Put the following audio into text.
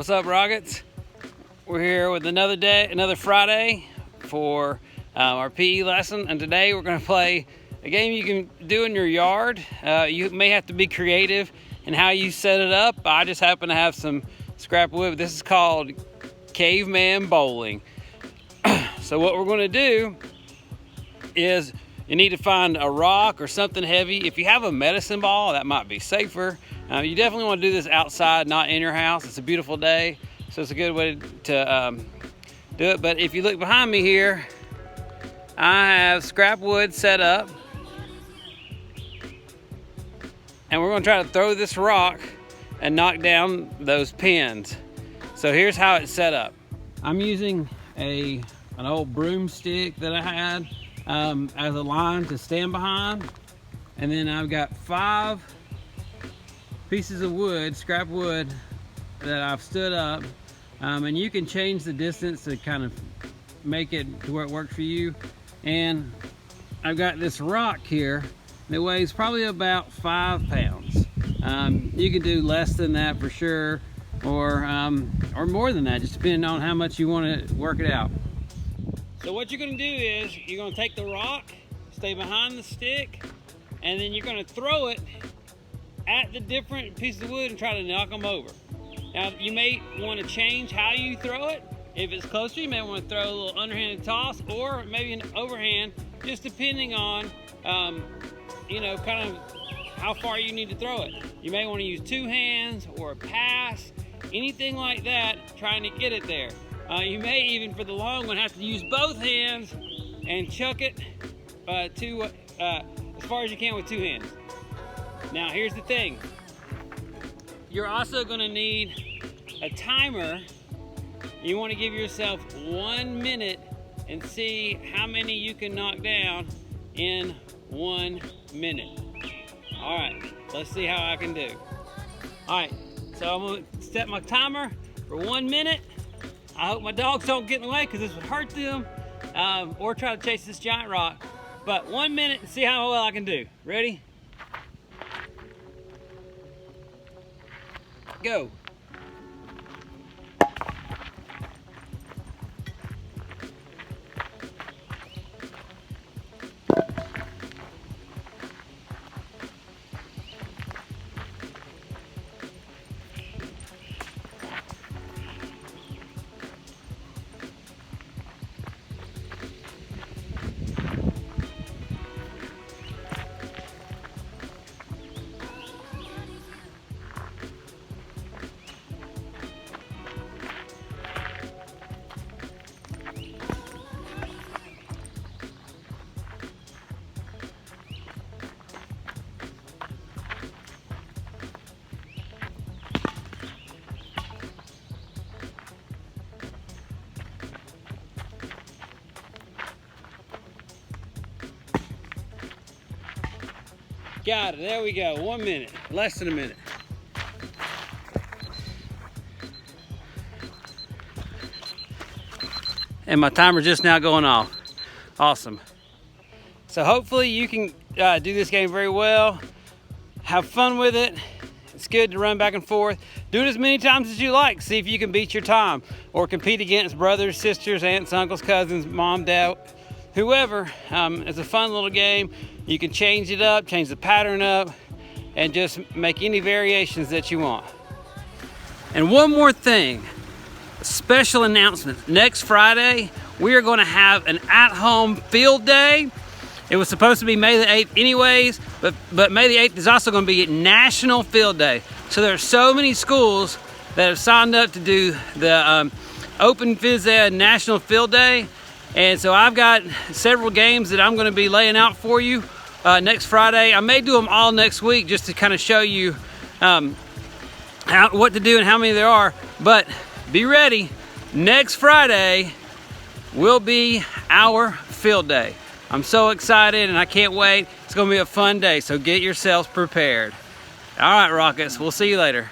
What's up, Rockets? We're here with another day, another Friday for our PE lesson, and today we're going to play a game you can do in your yard. You may have to be creative in how you set it up. I just happen to have some scrap wood. This is called Caveman Bowling. So what we're going to do is you need to find a rock or something heavy. If you have a medicine ball, that might be safer. You definitely want to do this outside, not in your house. It's a beautiful day, so it's a good way to do it. But if you look behind me here, I have scrap wood set up, and we're going to try to throw this rock and knock down those pins. So here's how it's set up. I'm using an old broomstick that I had as a line to stand behind, and then I've got 5 pieces of wood, scrap wood, that I've stood up, and you can change the distance to kind of make it to where it works for you. And I've got this rock here that weighs probably about 5 pounds. You can do less than that for sure, or more than that, just depending on how much you want to work it out. So what you're going to do is you're going to take the rock, stay behind the stick, and then you're going to throw it at the different pieces of wood and try to knock them over. Now you may want to change how you throw it. If it's closer, you may want to throw a little underhanded toss or maybe an overhand, just depending on you know, kind of how far you need to throw it. You may want to use 2 hands or a pass, anything like that, trying to get it there. You may even, for the long one, have to use both hands and chuck it as far as you can with 2 hands. Now here's the thing. You're also going to need a timer. You want to give yourself 1 minute and see how many you can knock down in 1 minute. All right, let's see how I can do. All right, so I'm going to set my timer for 1 minute. I hope my dogs don't get in the way because this would hurt them, or try to chase this giant rock. But 1 minute and see how well I can do. Ready? Go. Got it, there we go, 1 minute, less than a minute. And my timer just now going off. Awesome. So hopefully you can do this game very well. Have fun with it. It's good to run back and forth. Do it as many times as you like. See if you can beat your time or compete against brothers, sisters, aunts, uncles, cousins, mom, dad, whoever. It's a fun little game. You can change it up, change the pattern up, and just make any variations that you want. And one more thing, a special announcement. Next Friday, we are going to have an at-home field day. It was supposed to be May the 8th anyways, but May the 8th is also going to be National Field Day. So there are so many schools that have signed up to do the Open Phys Ed National Field Day. And so I've got several games that I'm going to be laying out for you next Friday. I may do them all next week just to kind of show you what to do and how many there are. But be ready. Next Friday will be our field day. I'm so excited and I can't wait. It's going to be a fun day, so get yourselves prepared. All right, Rockets, we'll see you later.